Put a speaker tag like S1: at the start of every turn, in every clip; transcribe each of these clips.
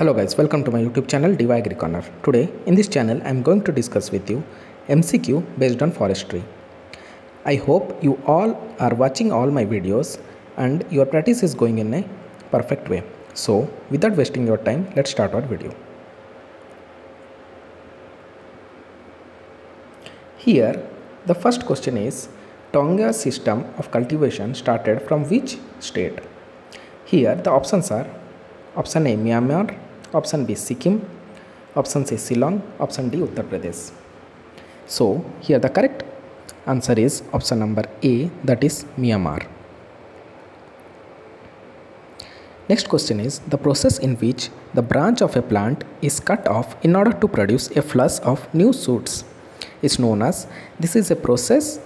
S1: Hello guys, welcome to my YouTube channel DY Agri Corner. Today in this channel I am going to discuss with you MCQ based on forestry. I hope you all are watching all my videos and your practice is going in a perfect way. So without wasting your time, let's start our video. Here the first question is, Tonga system of cultivation started from which state? Here the options are option A Myanmar, option B Sikkim, option C Ceylon, option D Uttar Pradesh. So here the correct answer is option number A, that is Myanmar. Next question is, the process in which the branch of a plant is cut off in order to produce a flush of new shoots is known as. This is a process.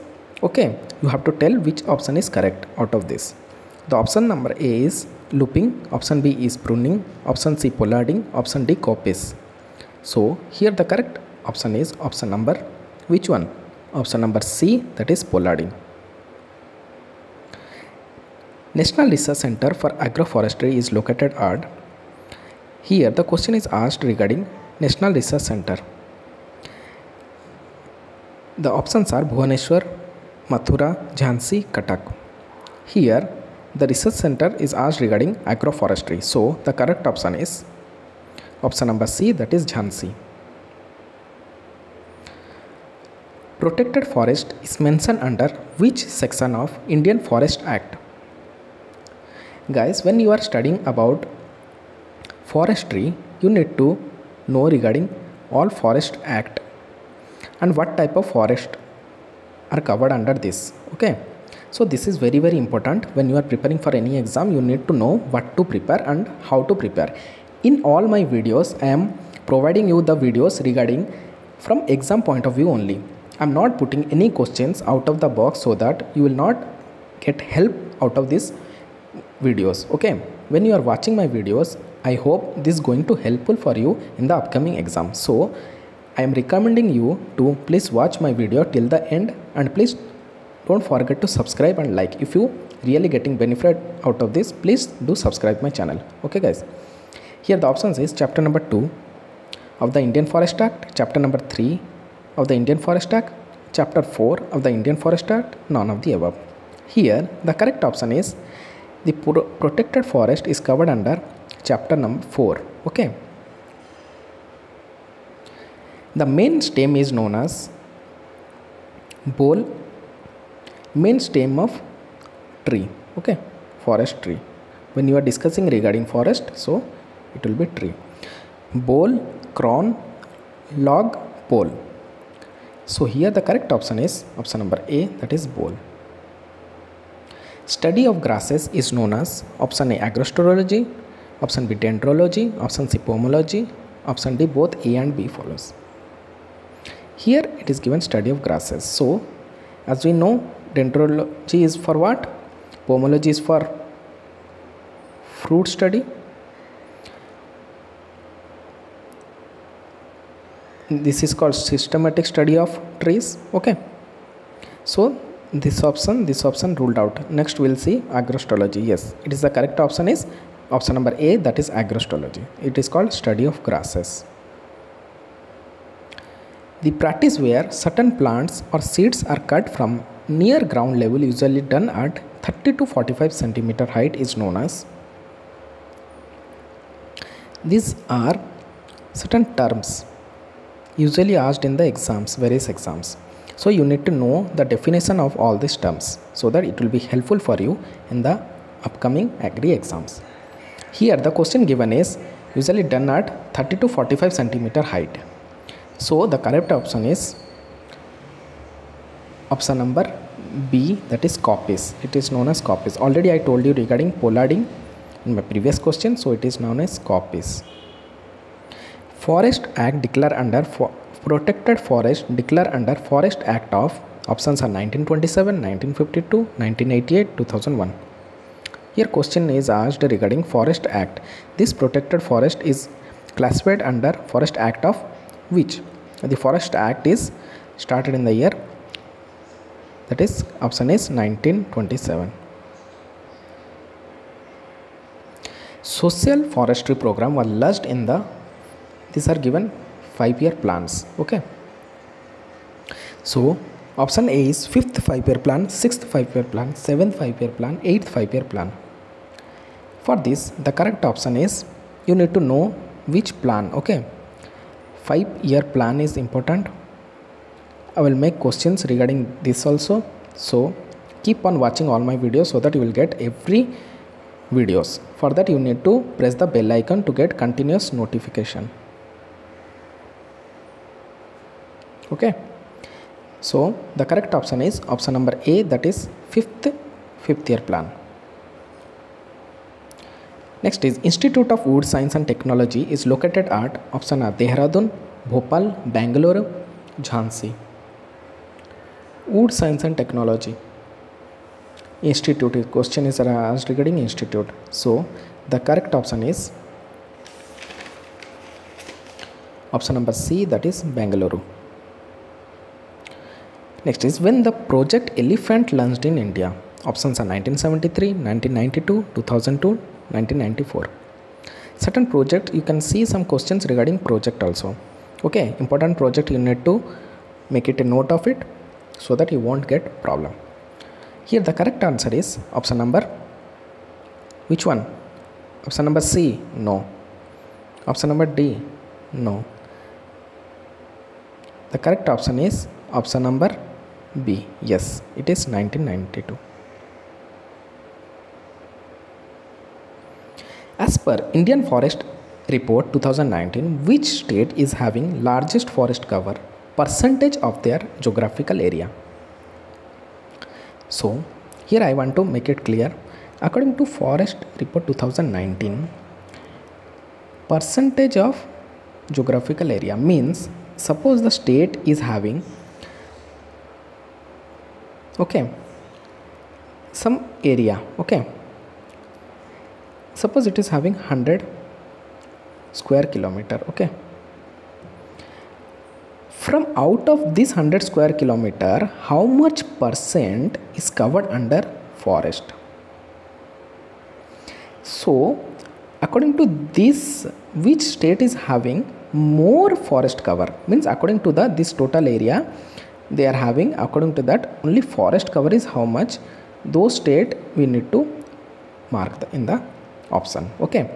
S1: Okay, you have to tell which option is correct out of this. The option number A is looping, option B is pruning, option C pollarding, option D coppice. So here the correct option is option number which one? Option number C, that is pollarding. National Research Center for Agroforestry is located at. Here the question is asked regarding National Research Center. The options are Bhubaneswar, Mathura, Jhansi, Cuttack. Here the research center is asked regarding agroforestry. So the correct option is option number C, that is Jhansi. Protected forest is mentioned under which section of Indian Forest Act? Guys, when you are studying about forestry, you need to know regarding all Forest Act and what type of forest are covered under this. Okay, so this is very important. When you are preparing for any exam, you need to know what to prepare and how to prepare. In all my videos, I am providing you the videos regarding from exam point of view only. I am not putting any questions out of the box so that you will not get help out of these videos. Okay, when you are watching my videos, I hope this is going to helpful for you in the upcoming exam. So I am recommending you to please watch my video till the end, and please don't forget to subscribe and like. If you really getting benefit out of this, please do subscribe my channel. Okay guys, here the options is chapter number 2 of the Indian Forest Act, chapter number 3 of the Indian Forest Act, chapter 4 of the Indian Forest Act, none of the above. Here the correct option is the protected forest is covered under chapter number 4. Okay, the main stem is known as bole, main stem of tree. Okay, forest tree. When you are discussing regarding forest, so it will be tree. Bole, crown, log, pole. So here the correct option is option number A, that is bole. Study of grasses is known as option A agroastrology, option B dendrology, option C pomology, option D both A and B follows. Here it is given study of grasses. So as we know, dendrology is for what? Pomology is for fruit study. This is called systematic study of trees. Okay, so this option ruled out. Next we'll see agroastrology. Yes, it is the correct option is option number A, that is agroastrology. It is called study of grasses. The practice where certain plants or seeds are cut from near ground level, usually done at 30 to 45 centimeter height, is known as. These are certain terms usually asked in the exams, various exams. So you need to know the definition of all these terms so that it will be helpful for you in the upcoming agri exams. Here the question given is usually done at 30 to 45 centimeter height. So the correct option is option number B, that is coppice. It is known as coppice. Already I told you regarding pollarding in my previous question, so it is known as coppice. Forest Act declare under protected forest declare under Forest Act of. Options are 1927, 1952, 1988, 2001. Here question is asked regarding Forest Act. This protected forest is classified under Forest Act of which? The Forest Act is started in the year, that is option is 1927. social forestry program was launched in the, these are given 5-year plans. Okay, so option A is 5th 5-year plan, 6th 5-year plan, 7th 5-year plan, 8th 5-year plan. For this, the correct option is, you need to know which plan. Okay, 5-year plan is important. I will make questions regarding this also, so keep on watching all my videos so that you will get every videos. For that, you need to press the bell icon to get continuous notification. Okay, so the correct option is option number A, that is 5th year plan. Next is Institute of Wood Science and Technology is located at option A, Dehradun, Bhopal, Bangalore, Jhansi. Wood Science and Technology Institute, question is asked regarding institute, so the correct option is option number C, that is Bangalore. Next is, when the project Elephant launched in India? Options are 1973, 1992, 2002, 1994. Certain project, you can see some questions regarding project also. Okay, important project, you need to make it a note of it so that you won't get problem. Here the correct answer is option number, which one? Option number C, no. Option number D, no. The correct option is option number B, yes, it is 1992. As per Indian Forest Report 2019, which state is having largest forest cover percentage of their geographical area? So here I want to make it clear. According to Forest Report 2019, percentage of geographical area means, suppose the state is having, okay, some area. Okay, suppose it is having 100 square kilometer. Okay, from out of this 100 square kilometer, how much percent is covered under forest? So according to this, which state is having more forest cover, means according to the this total area they are having, according to that only forest cover is how much, those state we need to mark in the option. Okay,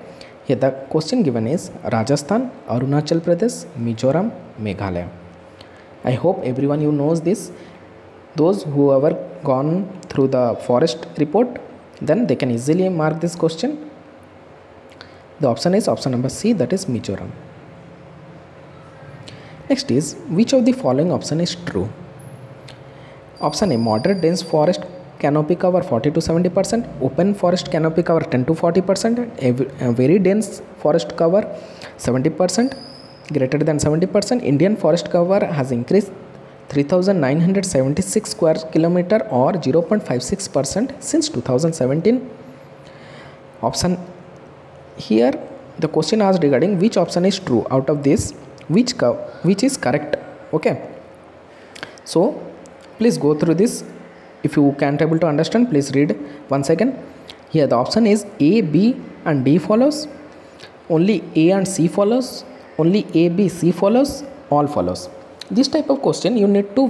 S1: here the question given is Rajasthan, Arunachal Pradesh, Mizoram, Meghalaya. I hope everyone you knows this. Those who ever gone through the forest report, then they can easily mark this question. The option is option number C, that is Mizoram. Next is, which of the following option is true? Option A, moderate dense forest canopy cover 40 to 70%, open forest canopy cover 10 to 40%, a very dense forest cover 70%, greater than 70%. Indian forest cover has increased 3,976 square kilometer or 0.56% since 2017. Option, here the question asked regarding which option is true. Out of this, which is correct? Okay, so please go through this. If you can't able to understand, please read once again. Here the option is A, B and D follows, only A and C follows, only A, B, C follows, all follows. This type of question you need to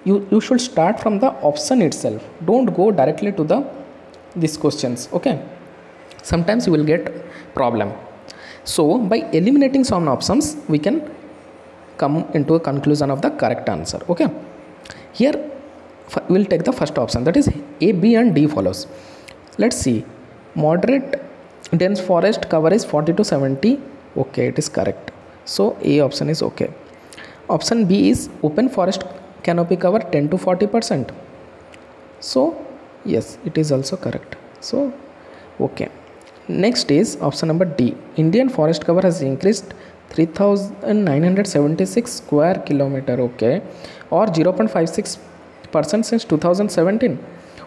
S1: you should start from the option itself. Don't go directly to these questions. Okay, sometimes you will get problem. So by eliminating some options, we can come into a conclusion of the correct answer. Okay, here we will take the first option, that is A, B and D follows. Let's see, moderate dense forest cover is 40 to 70. Okay, it is correct, so A option is okay. Option B is open forest canopy cover 10 to 40%. So yes, it is also correct, so okay. Next is option number D, Indian forest cover has increased 3,976 square kilometer, okay, or 0.56% since 2017.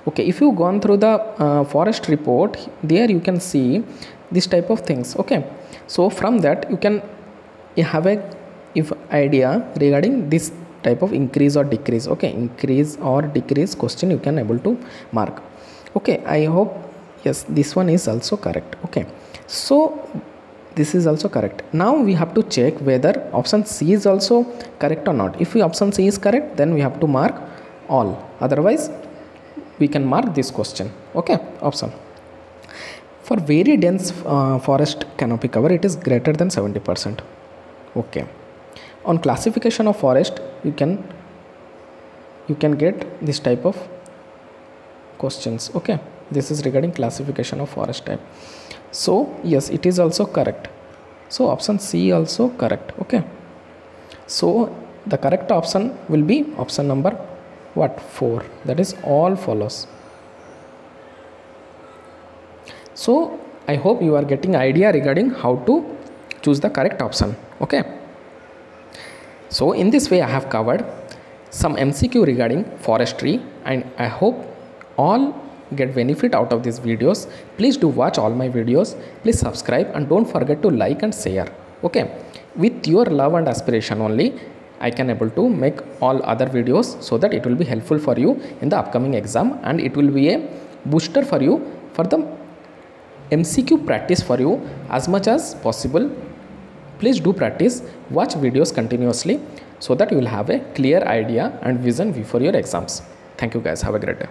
S1: Okay, if you gone through the forest report, there you can see this type of things. Okay, so from that you can have a idea regarding this type of increase or decrease. Okay, increase or decrease question you can able to mark. Okay, I hope yes, this one is also correct. Okay, So this is also correct. Now we have to check whether option C is also correct or not. If option C is correct, then we have to mark all, otherwise we can mark this question. Okay, option. For very dense forest canopy cover, it is greater than 70%. Okay. On classification of forest, you can get this type of questions. Okay, this is regarding classification of forest type. So yes, it is also correct. So option C also correct. Okay, so the correct option will be option number what, 4, that is all follows. So I hope you are getting idea regarding how to choose the correct option. Okay, so in this way I have covered some MCQ regarding forestry, and I hope all get benefit out of these videos. Please do watch all my videos, please subscribe, and don't forget to like and share. Okay, with your love and aspiration only I can able to make all other videos, so that it will be helpful for you in the upcoming exam, and it will be a booster for you for the MCQ practice for you as much as possible. Please do practice, watch videos continuously, so that you will have a clear idea and vision before your exams. Thank you guys, have a great day.